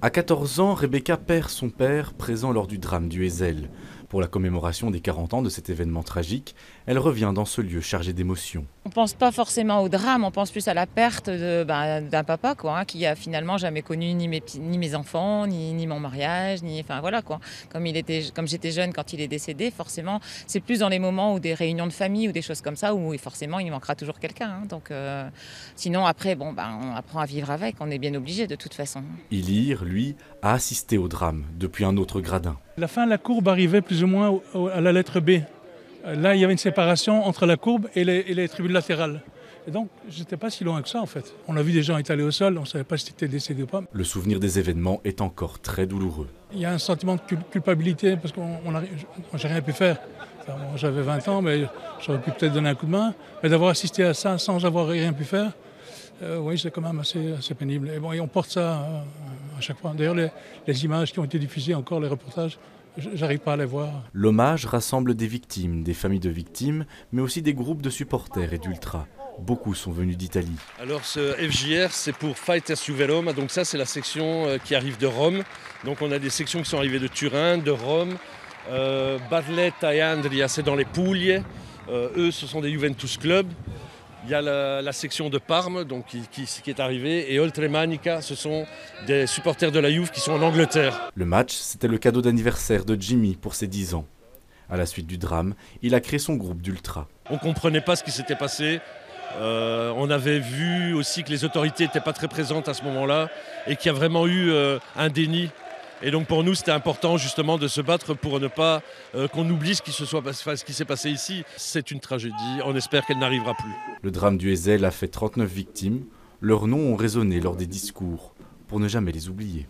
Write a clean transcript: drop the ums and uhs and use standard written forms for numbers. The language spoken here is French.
À 14 ans, Rebecca perd son père présent lors du drame du Heysel. Pour la commémoration des 40 ans de cet événement tragique, elle revient dans ce lieu chargé d'émotions. On pense pas forcément au drame, on pense plus à la perte d'un papa quoi, qui a finalement jamais connu ni mes enfants, ni mon mariage, enfin voilà quoi. Comme j'étais jeune quand il est décédé, forcément, c'est plus dans les moments où des réunions de famille ou des choses comme ça où forcément il manquera toujours quelqu'un. Sinon après on apprend à vivre avec, on est bien obligé de toute façon. Ilir, lui, a assisté au drame depuis un autre gradin. La fin de la courbe arrivait plus ou moins à la lettre B. Là, il y avait une séparation entre la courbe et les tribunes latérales. Et donc, je n'étais pas si loin que ça, en fait. On a vu des gens étalés au sol, on ne savait pas si c'était décédé ou pas. Le souvenir des événements est encore très douloureux. Il y a un sentiment de culpabilité, parce que j'ai rien pu faire. Enfin, j'avais 20 ans, mais j'aurais pu peut-être donner un coup de main. Mais d'avoir assisté à ça sans avoir rien pu faire, oui, c'est quand même assez pénible. Et on porte ça à chaque fois. D'ailleurs, les images qui ont été diffusées, encore les reportages, j'arrive pas à les voir. L'hommage rassemble des victimes, des familles de victimes, mais aussi des groupes de supporters et d'ultras. Beaucoup sont venus d'Italie. Alors ce FJR, c'est pour Fighters Juverum, donc ça c'est la section qui arrive de Rome. Donc on a des sections qui sont arrivées de Turin, de Rome, Barletta et Andria, c'est dans les Puglie. Eux, ce sont des Juventus Club. Il y a la section de Parme donc, qui est arrivée, et Oltremanica, ce sont des supporters de la Juve qui sont en Angleterre. Le match, c'était le cadeau d'anniversaire de Jimmy pour ses 10 ans. À la suite du drame, il a créé son groupe d'ultras. On ne comprenait pas ce qui s'était passé. On avait vu aussi que les autorités n'étaient pas très présentes à ce moment-là et qu'il y a vraiment eu un déni. Et donc pour nous, c'était important justement de se battre pour ne pas qu'on oublie ce qui s'est passé ici. C'est une tragédie, on espère qu'elle n'arrivera plus. Le drame du Heysel a fait 39 victimes. Leurs noms ont résonné lors des discours, pour ne jamais les oublier.